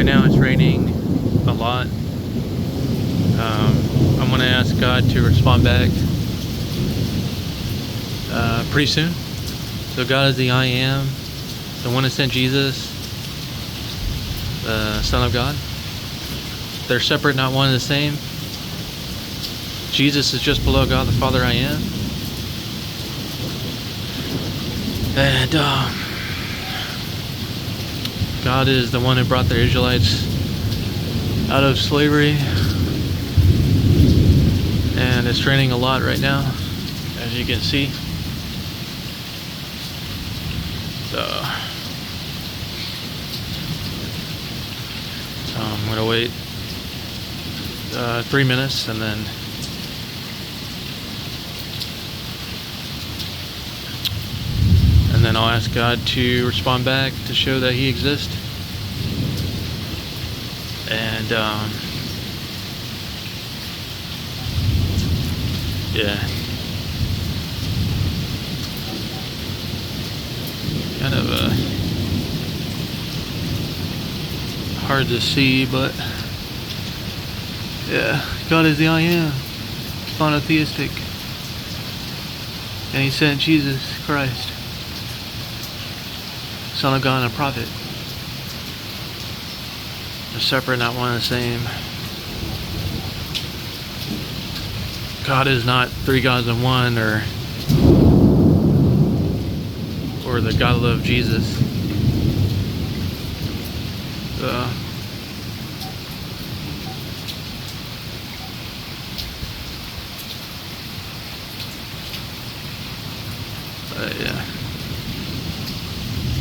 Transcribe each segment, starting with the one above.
right now it's raining a lot. I'm going to ask God to respond back pretty soon. So God is the I am, the one that sent Jesus, the Son of God. They're separate, not one and the same. Jesus is just below God the Father, I am. And God is the one who brought the Israelites out of slavery. And it's raining a lot right now, as you can see. So I'm gonna wait 3 minutes and then I'll ask God to respond back to show that He exists. And yeah, kind of hard to see, but yeah, God is the I am, monotheistic, and He sent Jesus Christ, Son of God and a prophet. They're separate, not one and the same. God is not three gods in one, or the God of Jesus. Yeah.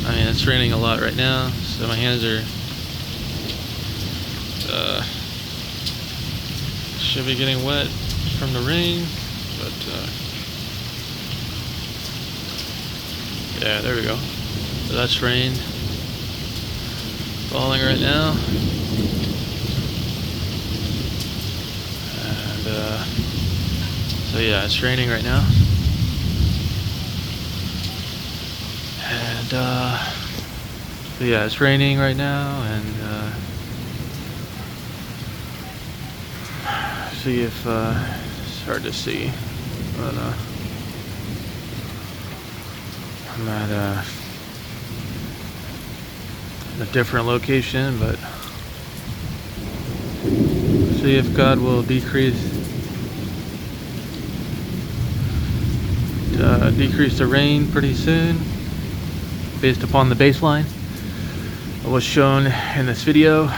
I mean, it's raining a lot right now, so my hands are should be getting wet from the rain, but yeah, there we go. So that's rain falling right now, and so yeah, it's raining right now, and so yeah, it's raining right now, and see if it's hard to see, but I'm at a different location, but see if God will decrease the rain pretty soon, based upon the baseline that was shown in this video.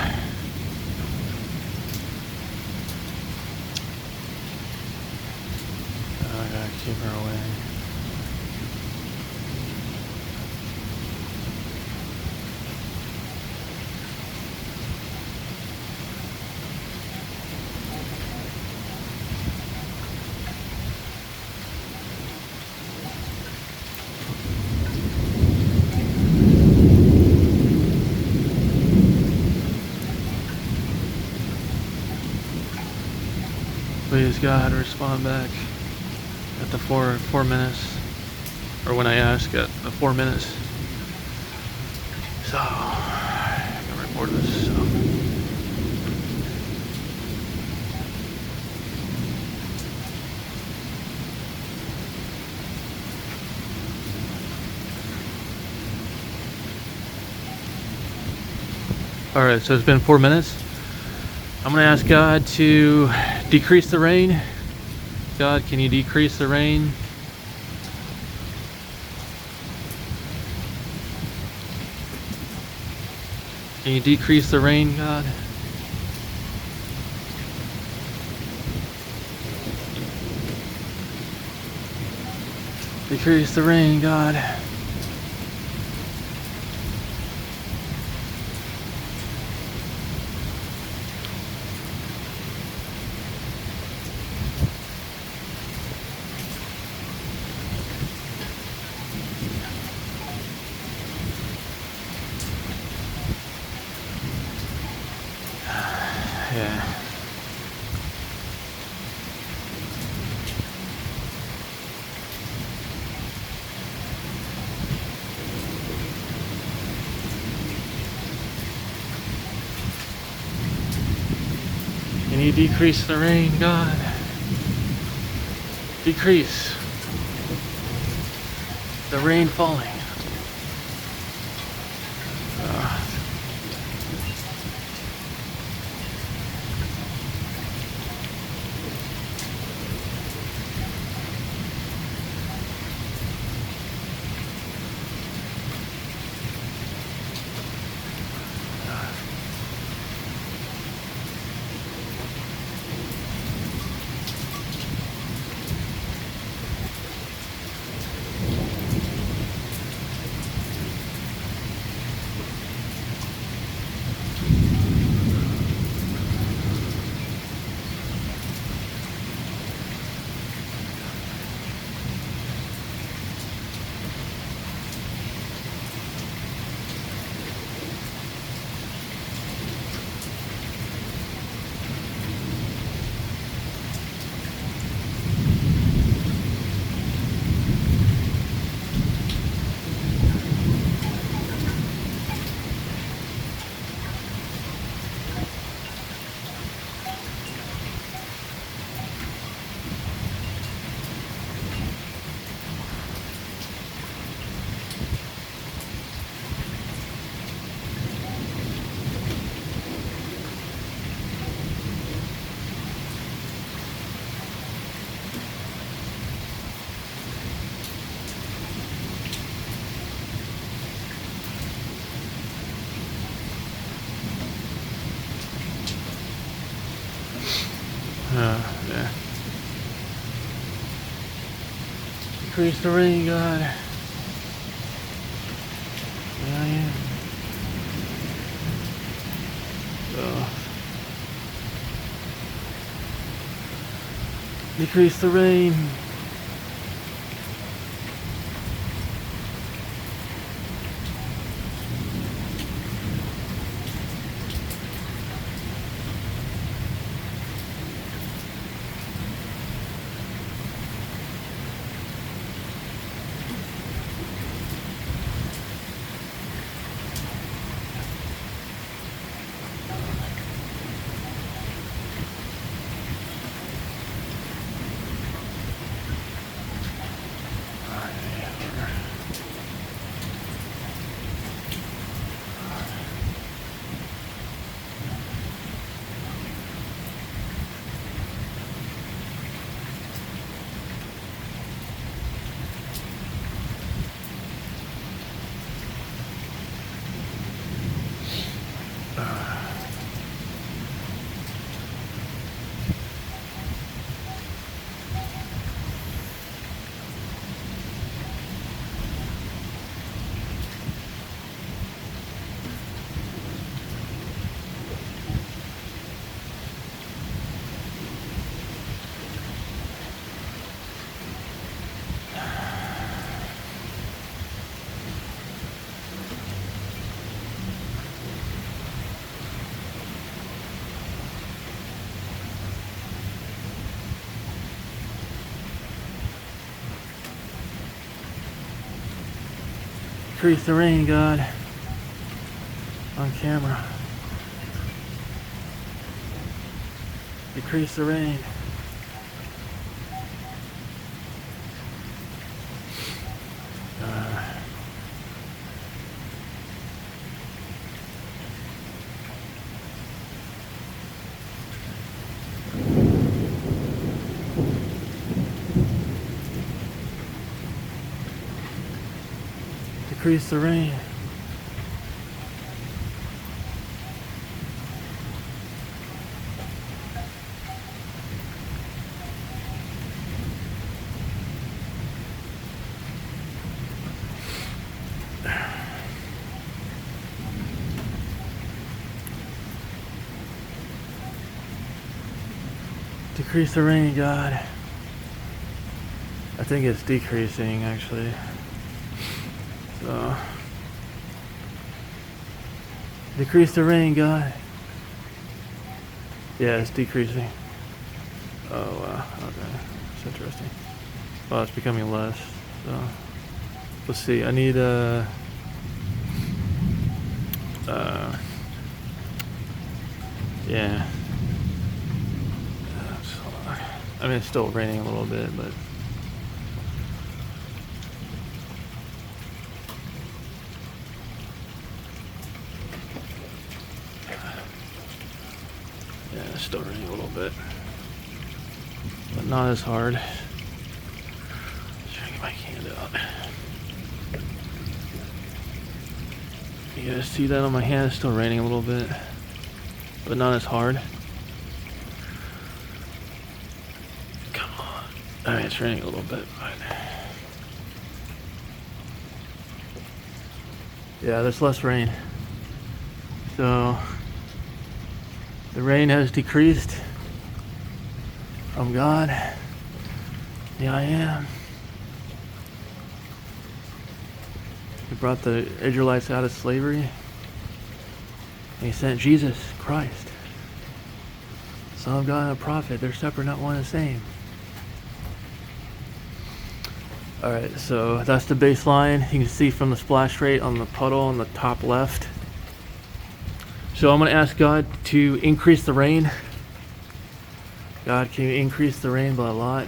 I gotta keep her away. Please God, respond back at the 4 minutes, or when I ask at the 4 minutes. So I can record this. So. All right, so it's been 4 minutes. I'm gonna ask God to decrease the rain. God, can you decrease the rain? Can you decrease the rain, God? Decrease the rain, God. Yeah. Can you decrease the rain, God? Decrease the rain falling. Yeah. Decrease the rain, God. Yeah. Decrease the rain. Decrease the rain, God. On camera. Decrease the rain. Decrease the rain. Decrease the rain, God. I think it's decreasing, actually. So, decrease the rain, God. Yeah, it's decreasing. Oh, wow. Okay. It's interesting. Well, it's becoming less. So, let's see. I need yeah. I mean, it's still raining a little bit, but yeah, it's still raining a little bit, but not as hard. Trying to get my hand out. You guys see that on my hand? It's still raining a little bit, but not as hard. Come on. I mean, it's raining a little bit, but yeah, there's less rain. So the rain has decreased from God, the I Am. He brought the Israelites out of slavery. And he sent Jesus Christ, Son of God and a prophet. They're separate, not one and the same. Alright, so that's the baseline. You can see from the splash rate on the puddle on the top left. So I'm going to ask God to increase the rain. God, can you increase the rain by a lot?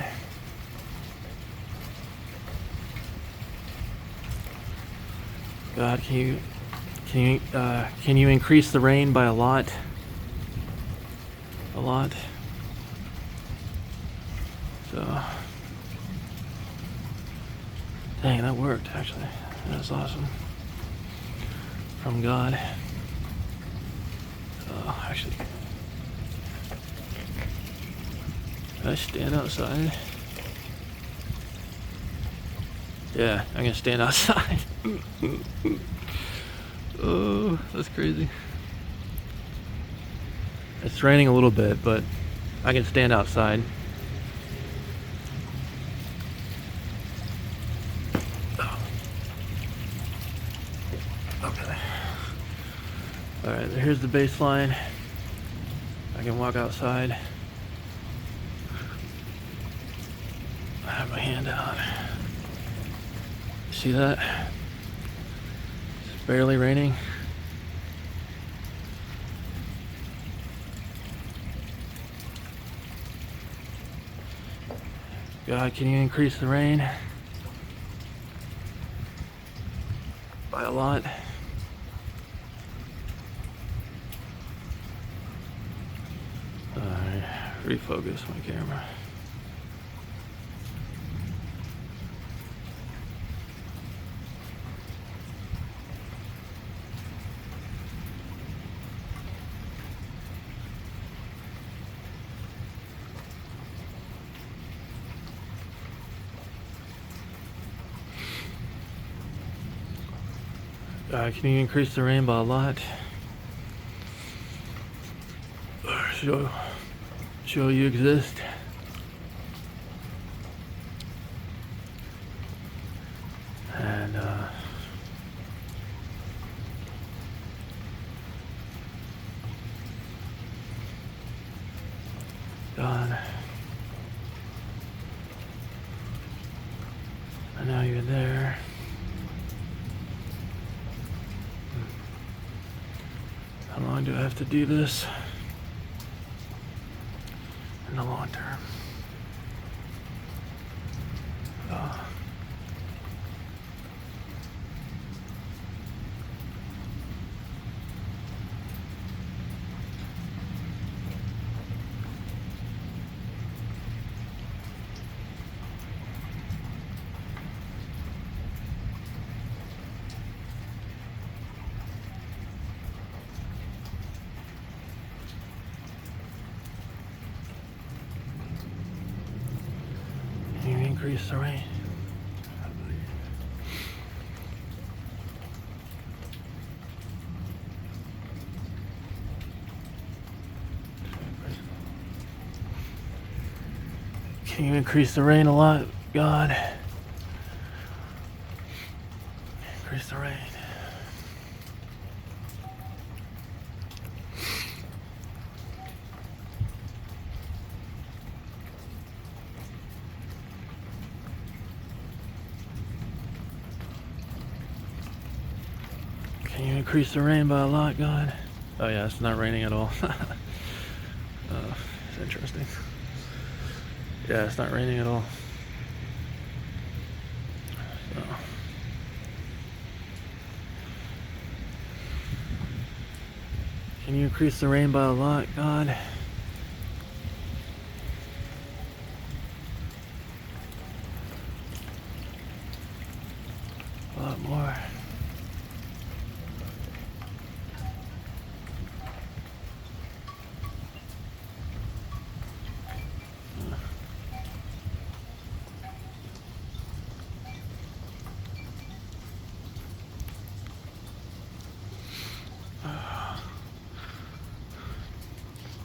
God, can you increase the rain by a lot? A lot. So, dang, that worked actually. That's awesome. From God. Actually, can I stand outside? Yeah, I'm gonna stand outside. Oh, that's crazy. It's raining a little bit, but I can stand outside. Oh. Okay. Alright, here's the baseline. I can walk outside. I have my hand out. See that? It's barely raining. God, can you increase the rain by a lot? Alright, refocus my camera. Can you increase the rain by a lot? Show you exist. And God, I know you're there. How long do I have to do this? In the long term. Can you increase the rain? Can you increase the rain a lot, God? Increase the rain. Can you increase the rain by a lot, God? Oh yeah, it's not raining at all. It's interesting. Yeah, it's not raining at all. So. Can you increase the rain by a lot, God? A lot more.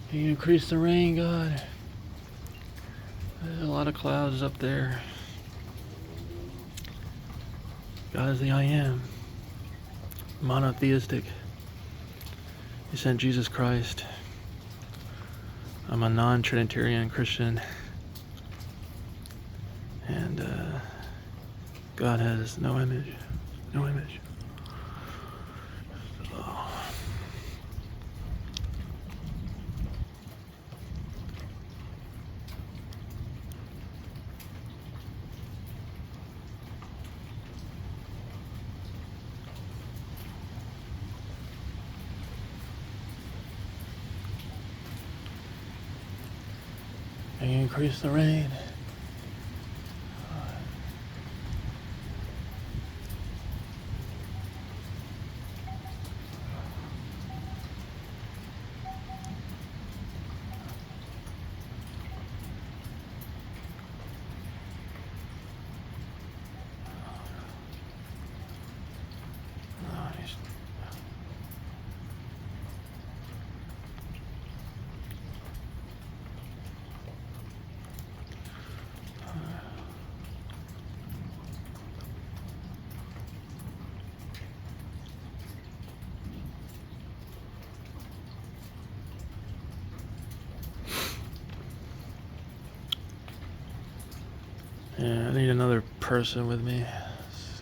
Can you increase the rain, God? There's a lot of clouds up there. God is the I am. Monotheistic. He sent Jesus Christ. I'm a non-Trinitarian Christian. And God has no image. No image. Can you increase the rain? Yeah, I need another person with me.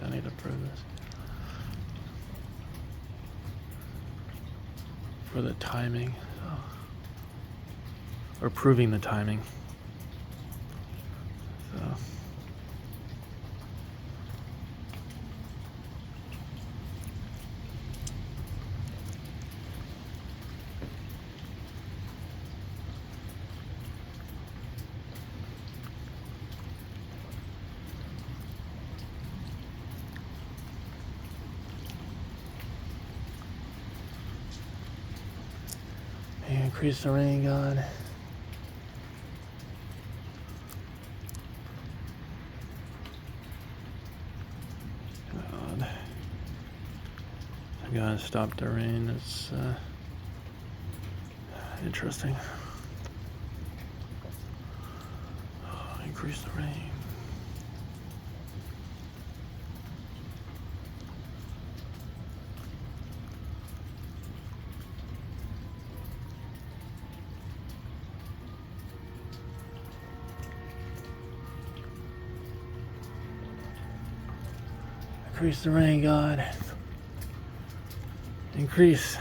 I need to prove this. For the timing. Or proving the timing. So. Increase the rain, God. God. I gotta stop the rain. It's interesting. Increase the rain. Increase the rain, God. Increase.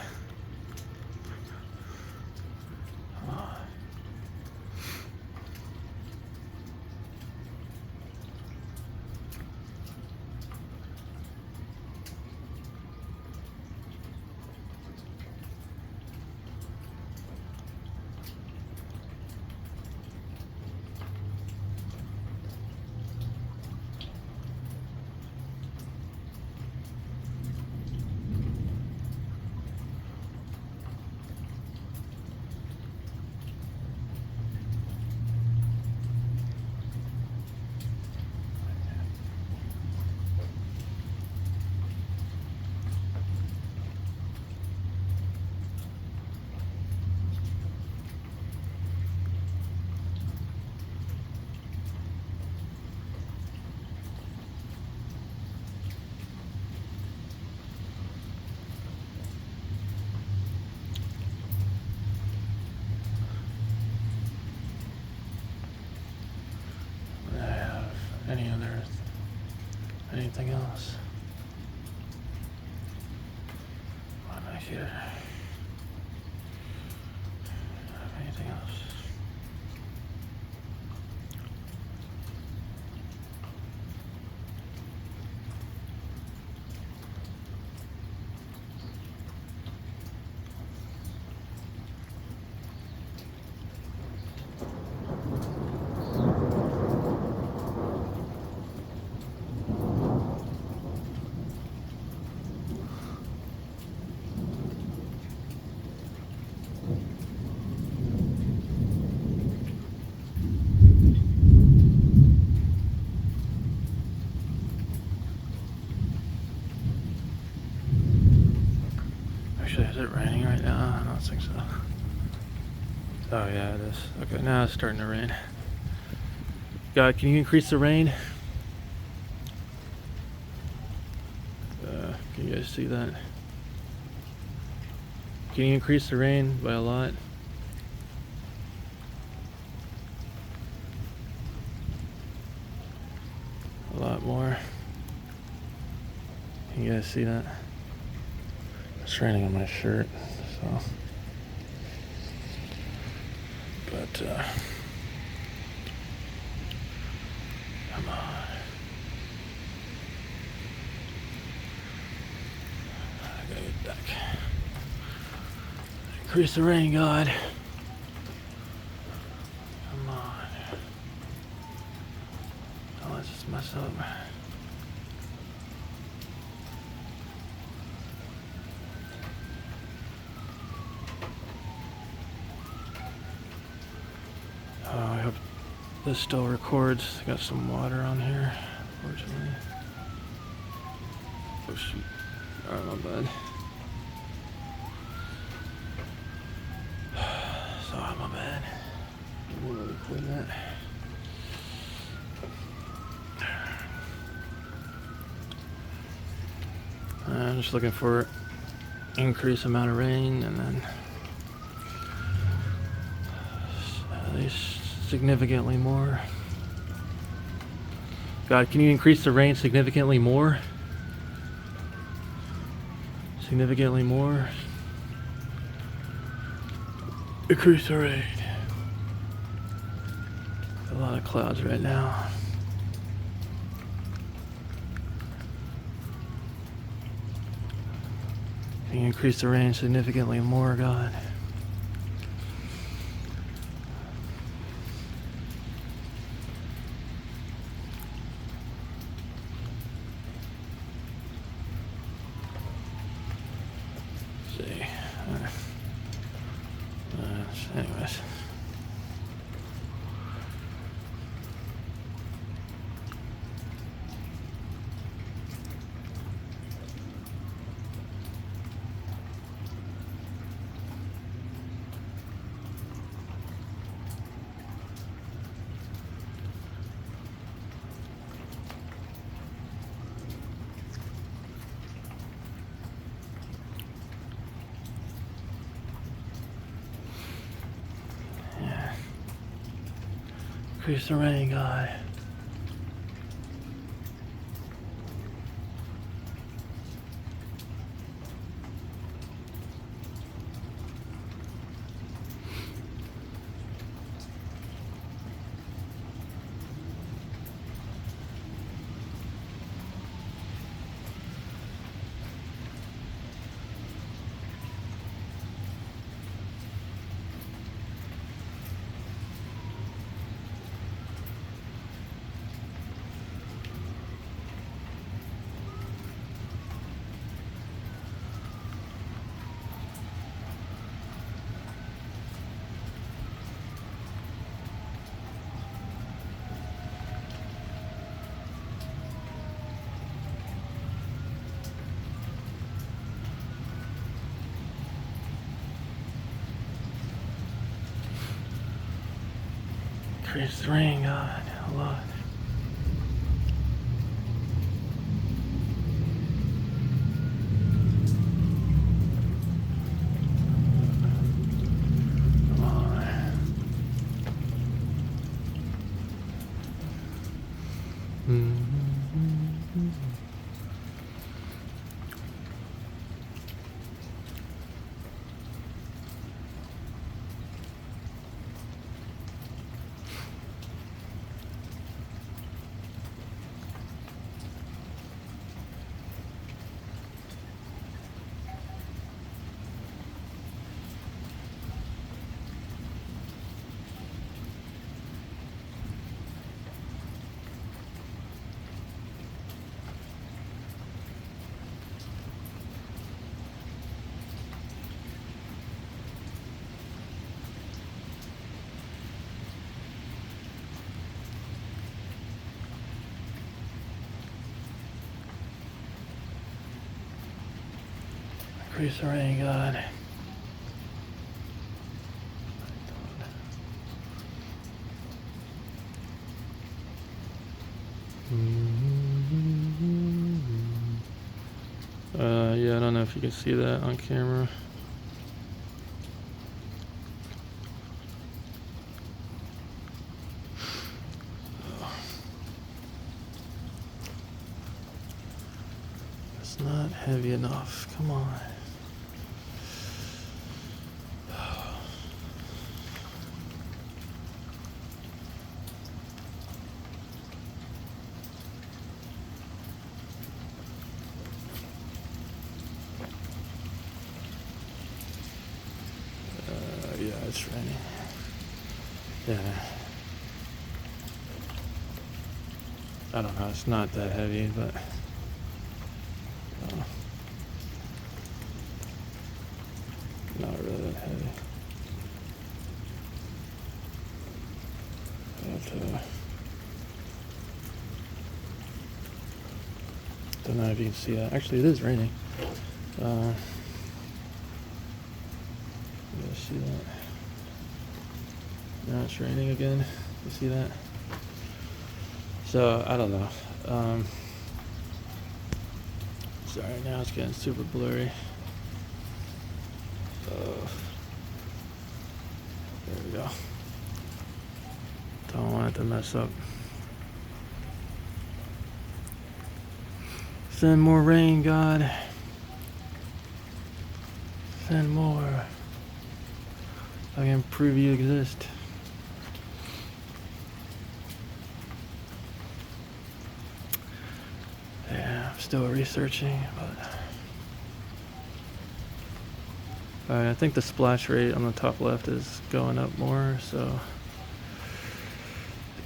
Anything else? What am I here? Anything else? it raining right now? I don't think so. Oh yeah, it is. Okay, now it's starting to rain. God, can you increase the rain? Can you guys see that? Can you increase the rain by a lot? A lot more. Can you guys see that? It's raining on my shirt, so. But, come on. I gotta get back. Increase the rain, God. Come on. Don't let this mess up. Oh, I hope this still records. Got some water on here, unfortunately. Oh shoot. Alright, my bad. Sorry, my bad. Let me clean that. I'm just looking for increased amount of rain, and then at least significantly more. God, can you increase the rain significantly more? Significantly more. Increase the rain. A lot of clouds right now. Can you increase the rain significantly more, God? See. Anyways. Increase the rain, God. Increase the rain, God, a lot. Come on. Increase the rain, God. you can see that on camera. It's not heavy enough. Come on. Yeah, it's raining. Yeah. I don't know, it's not that heavy, but not really that heavy. But, don't know if you can see that. Actually, it is raining. You see that? Now it's raining again. You see that? So I don't know. Sorry, now it's getting super blurry. There we go. Don't want it to mess up. Send more rain, God. Send more. I can prove you exist. Yeah, I'm still researching, but alright, I think the splash rate on the top left is going up more, so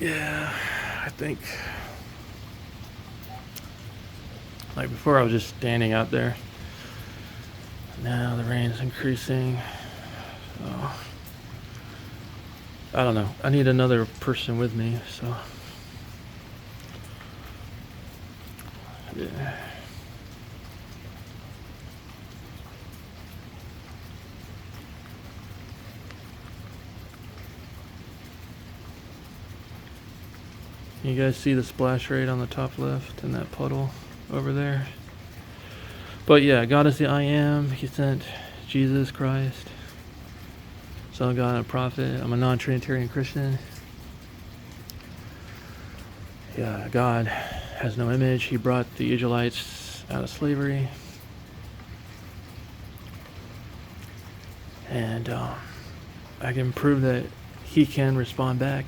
yeah, I think like before I was just standing out there. Now the rain's increasing. So I don't know. I need another person with me, so yeah. You guys see the splash rate on the top left in that puddle over there? But yeah, God is the I am. He sent Jesus Christ, Son of God and a prophet. I'm a non-Trinitarian Christian. Yeah, God has no image. He brought the Israelites out of slavery. And I can prove that he can respond back.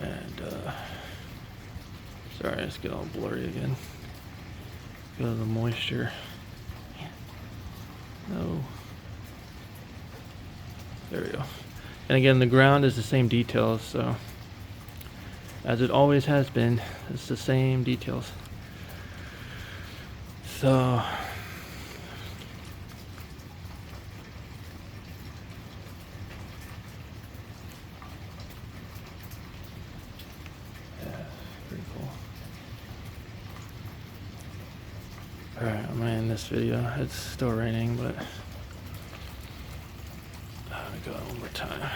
And sorry, it's getting all blurry again because of the moisture. No. There we go. And again, the ground is the same details, so as it always has been, it's the same details. So alright, I'm gonna end this video. It's still raining, but let me go one more time.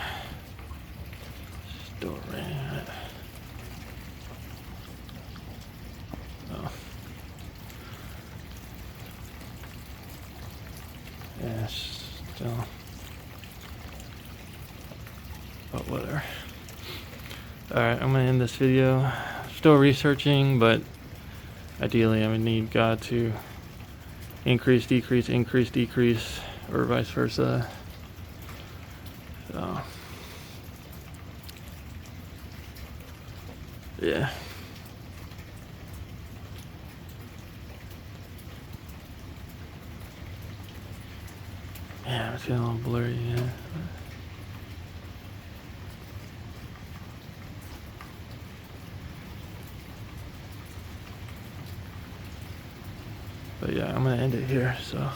Still raining. Oh. Yeah, it's still. But whatever. Alright, I'm gonna end this video. Still researching, but ideally I would need God to increase, decrease, increase, decrease, or vice versa. So yeah. Yeah, it's getting a little blurry, yeah. But yeah, I'm gonna end it here, so